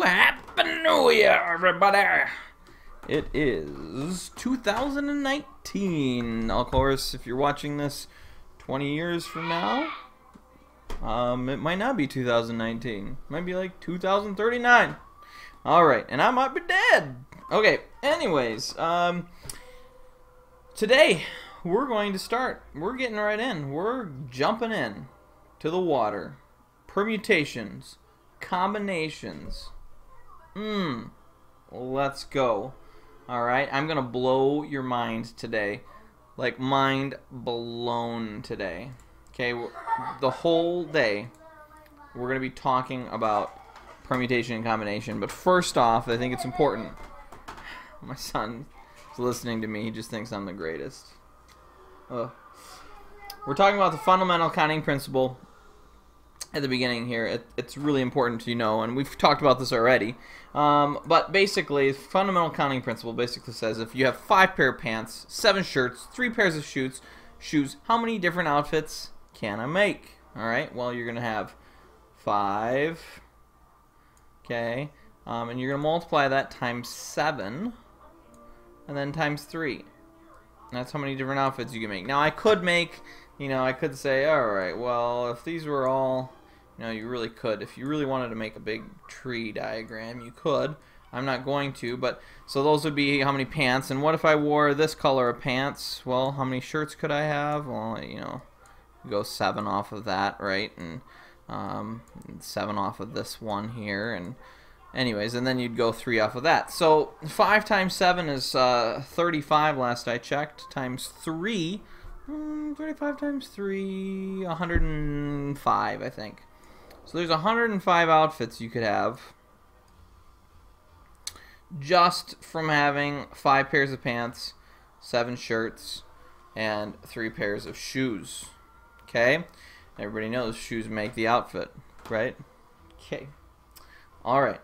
Happy New Year, everybody! It is 2019. Of course, if you're watching this 20 years from now, it might not be 2019. It might be like 2039. Alright, and I might be dead. Okay, anyways, today we're going to start. We're getting right in. We're jumping in to the water. Permutations. Combinations. Let's go. Alright, I'm gonna blow your mind today. Like, mind blown today. Okay, the whole day we're gonna be talking about permutation and combination. But first off, I think it's important. My son is listening to me. He just thinks I'm the greatest. Ugh. We're talking about the fundamental counting principle at the beginning here. It's really important to know, and we've talked about this already. But basically, fundamental counting principle basically says if you have 5 pair of pants, 7 shirts, 3 pairs of shoes, how many different outfits can I make? Alright, well, you're going to have 5. Okay, and you're going to multiply that times 7, and then times 3. That's how many different outfits you can make. Now, I could make, I could say, alright, well, if these were all, you really could. If you really wanted to make a big tree diagram, you could. I'm not going to, but, so those would be how many pants. And what if I wore this color of pants? Well, how many shirts could I have? Well, go 7 off of that, right? And 7 off of this one here, and anyways, and then you'd go 3 off of that. So 5 times 7 is 35 last I checked, times 3, 35 times 3, 105, I think. So there's 105 outfits you could have just from having 5 pairs of pants, 7 shirts, and 3 pairs of shoes. Okay? Everybody knows shoes make the outfit, right? Okay. Alright.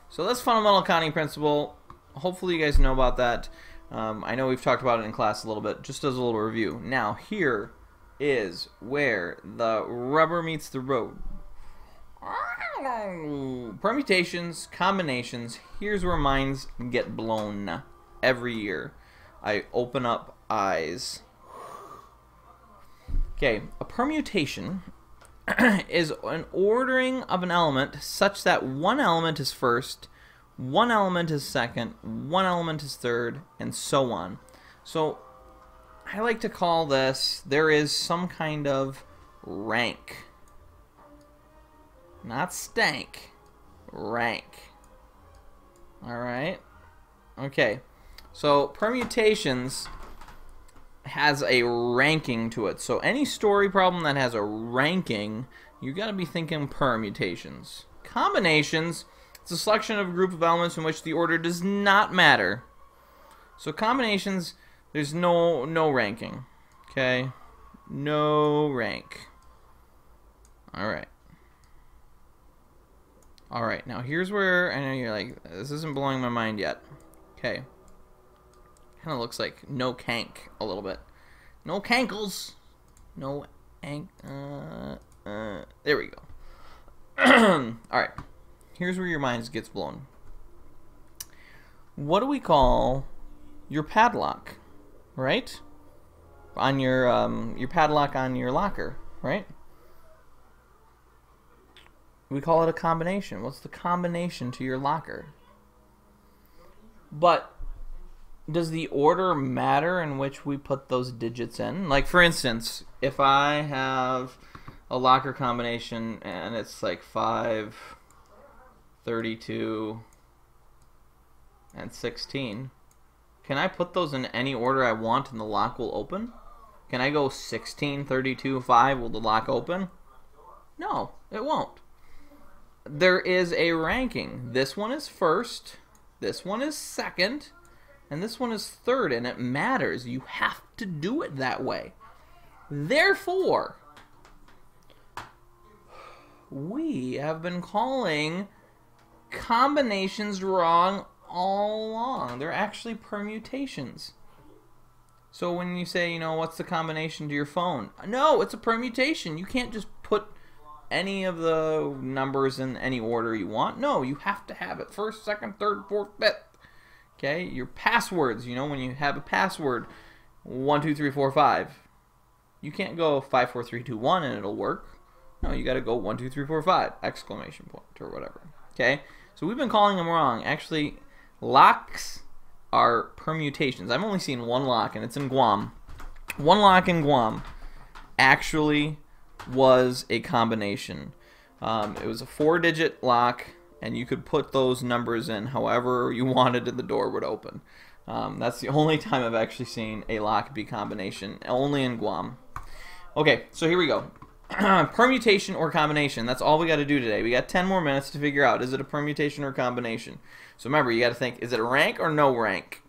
So that's fundamental counting principle. Hopefully you guys know about that. I know we've talked about it in class a little bit, just as a little review. Now, here is where the rubber meets the road. Permutations, combinations, here's where minds get blown every year. I open up eyes. Okay, a permutation is an ordering of an element such that one element is first, one element is second, one element is third, and so on. So I like to call this, there is some kind of rank. Not stank. Rank. Alright? Okay. So permutations has a ranking to it. So any story problem that has a ranking, you got to be thinking permutations. Combinations, it's a selection of a group of elements in which the order does not matter. So combinations, there's no ranking. Okay? No rank. Alright. Alright, now here's where I know you're like, this isn't blowing my mind yet. Okay. Kind of looks like no cank a little bit. No cankles. No ank. There we go. Alright. Here's where your mind gets blown. What do we call your padlock? Right? On your padlock on your locker, right? We call it a combination. What's the combination to your locker? But does the order matter in which we put those digits in? Like, for instance, if I have a locker combination and it's like 5, 32, and 16, can I put those in any order I want and the lock will open? Can I go 16, 32, 5, will the lock open? No, it won't. There is a ranking. This one is first, this one is second, and this one is third, and it matters. You have to do it that way. Therefore, we have been calling combinations wrong all along. They're actually permutations. So when you say, what's the combination to your phone? No, it's a permutation. You can't just put any of the numbers in any order you want. No, you have to have it first, second, third, fourth, fifth. Okay, your passwords, you know, when you have a password, 1, 2, 3, 4, 5. You can't go 5, 4, 3, 2, 1 and it'll work. No, you got to go 1, 2, 3, 4, 5 exclamation point or whatever. Okay, so we've been calling them wrong. Actually, locks are permutations. I've only seen one lock, and it's in Guam. One lock in Guam actually was a combination. It was a 4-digit lock, and you could put those numbers in however you wanted and the door would open. That's the only time I've actually seen a lock be combination, only in Guam. Okay, so here we go. Permutation or combination. That's all we got to do today. We got 10 more minutes to figure out, is it a permutation or combination? So remember, you got to think, is it a rank or no rank?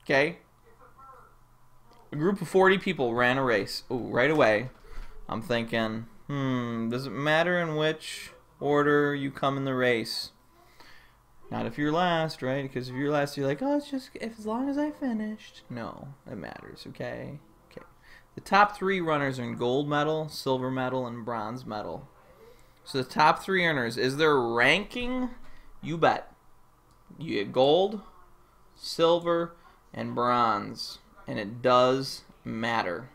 Okay? A group of 40 people ran a race. Ooh, right away, I'm thinking, does it matter in which order you come in the race? Not if you're last, right? Because if you're last, you're like, oh, it's just as long as I finished. No, it matters, okay? Okay. The top 3 runners are in gold medal, silver medal, and bronze medal. So the top 3 earners, is there a ranking? You bet. You get gold, silver, and bronze. And it does matter.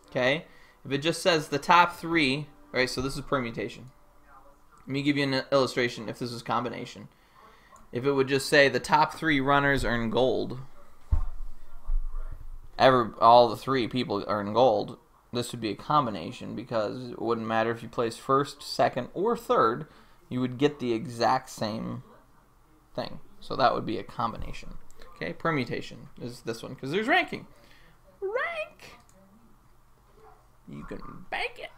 Okay? If it just says the top 3, right, so this is permutation. Let me give you an illustration if this is combination. If it would just say the top 3 runners earn gold, all the 3 people earn gold, this would be a combination because it wouldn't matter if you placed first, second, or third, you would get the exact same thing. So that would be a combination. Okay, permutation is this one because there's ranking. Rank! You can bank it.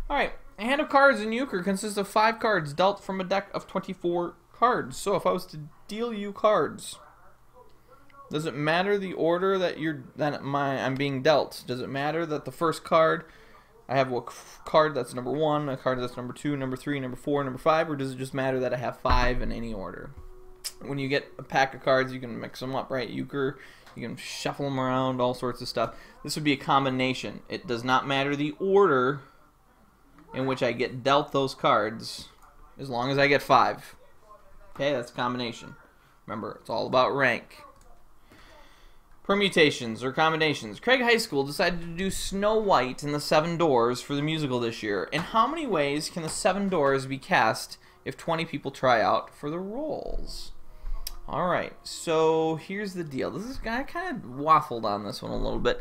Alright, a hand of cards in Euchre consists of 5 cards dealt from a deck of 24 cards. So if I was to deal you cards, does it matter the order that I'm being dealt? Does it matter that the first card, I have a card that's number 1, a card that's number 2, number 3, number 4, number 5, or does it just matter that I have 5 in any order? When you get a pack of cards, you can mix them up, right? Euchre, you can shuffle them around, all sorts of stuff. This would be a combination. It does not matter the order in which I get dealt those cards, as long as I get 5. Okay, that's a combination. Remember, it's all about rank. Permutations or combinations. Craig High School decided to do Snow White and the 7 Doors for the musical this year. In how many ways can the 7 Doors be cast if 20 people try out for the roles? Alright, so here's the deal. I kind of waffled on this one a little bit.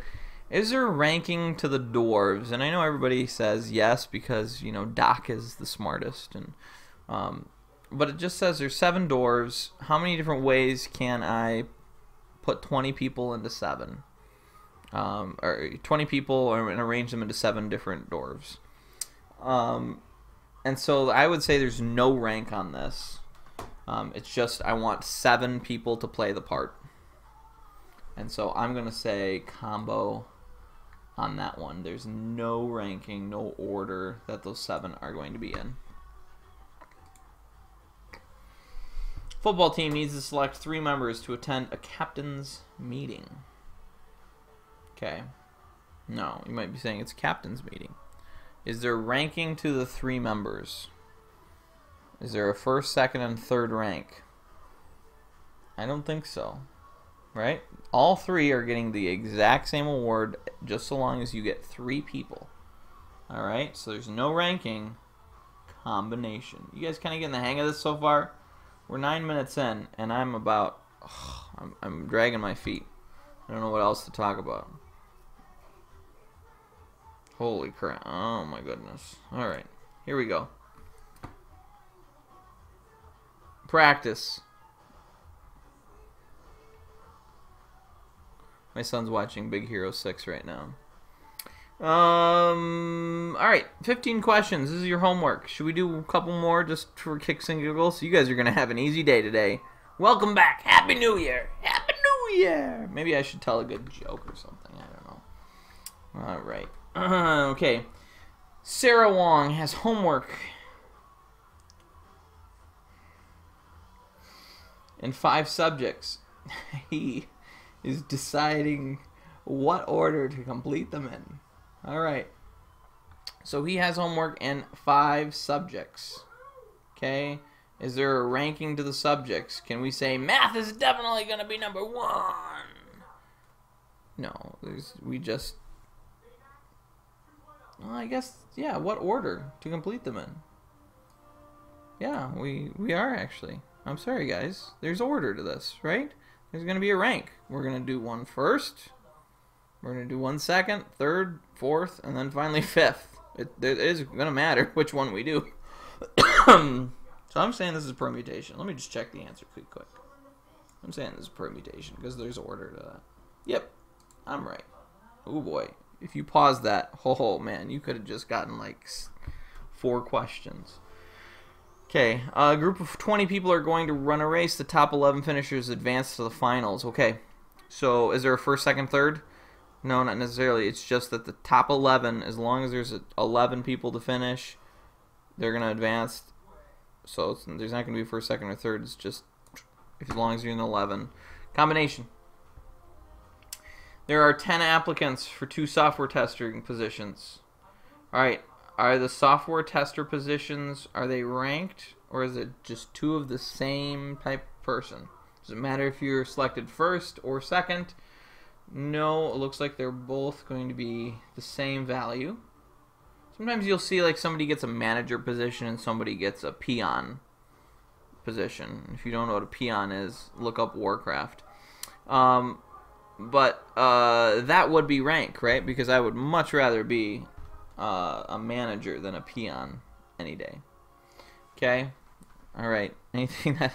Is there a ranking to the dwarves? And I know everybody says yes because, you know, Doc is the smartest. But it just says there's 7 dwarves. How many different ways can I put 20 people into 7? Or 20 people and arrange them into 7 different dwarves. And so I would say there's no rank on this. It's just I want 7 people to play the part. And so I'm going to say combo on that one. There's no ranking, no order that those 7 are going to be in. Football team needs to select 3 members to attend a captain's meeting. Okay. No, you might be saying it's a captain's meeting. Is there ranking to the 3 members? Is there a first, second, and third rank? I don't think so. Right? All 3 are getting the exact same award just so long as you get 3 people. Alright? So there's no ranking. Combination. You guys kind of getting the hang of this so far? We're 9 minutes in, and I'm about... I'm dragging my feet. I don't know what else to talk about. Holy crap. Oh my goodness. Alright. Here we go. Practice. My son's watching Big Hero 6 right now. Alright, 15 questions. This is your homework. Should we do a couple more just for kicks and giggles? You guys are going to have an easy day today. Welcome back. Happy New Year. Happy New Year. Maybe I should tell a good joke or something. I don't know. Alright. Okay. Sarah Wong has homework in 5 subjects. He is deciding what order to complete them in. Alright. So he has homework in 5 subjects. Okay? Is there a ranking to the subjects? Can we say math is definitely going to be number 1? No. We just... Well, I guess, yeah, what order to complete them in? Yeah, we are actually. I'm sorry, guys. There's order to this, right? There's going to be a rank. We're going to do one first. We're going to do one second, third, fourth, and then finally 5th. It is going to matter which one we do. So I'm saying this is permutation. Let me just check the answer quick. I'm saying this is permutation because there's order to that. Yep, I'm right. Oh boy. If you pause that, oh man, you could have just gotten like 4 questions. Okay, a group of 20 people are going to run a race. The top 11 finishers advance to the finals. Okay, so is there a first, second, third? No, not necessarily. It's just that the top 11, as long as there's 11 people to finish, they're going to advance. So there's not going to be first, second, or third. It's just as long as you're in 11. Combination. There are 10 applicants for 2 software testing positions. Alright, are the software tester positions, are they ranked? Or is it just 2 of the same type of person? Does it matter if you're selected first or second? No, it looks like they're both going to be the same value. Sometimes you'll see like somebody gets a manager position and somebody gets a peon position. If you don't know what a peon is, look up Warcraft. But that would be rank, right? Because I would much rather be a manager than a peon any day. Okay? Alright. Anything that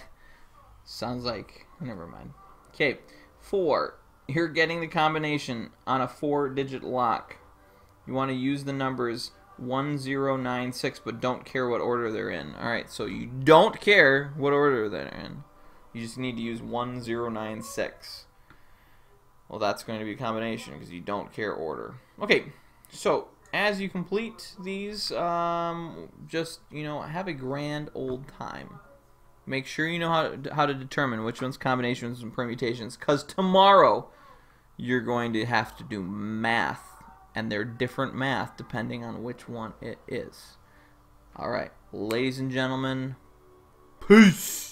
sounds like... Never mind. Okay. 4. You're getting the combination on a 4-digit lock. You want to use the numbers 1096, but don't care what order they're in. Alright, so you don't care what order they're in. You just need to use 1096. Well, that's going to be a combination because you don't care order. Okay, so as you complete these, just, have a grand old time. Make sure you know how to determine which one's combinations and permutations, because tomorrow you're going to have to do math, and they're different math depending on which one it is. All right, ladies and gentlemen, peace.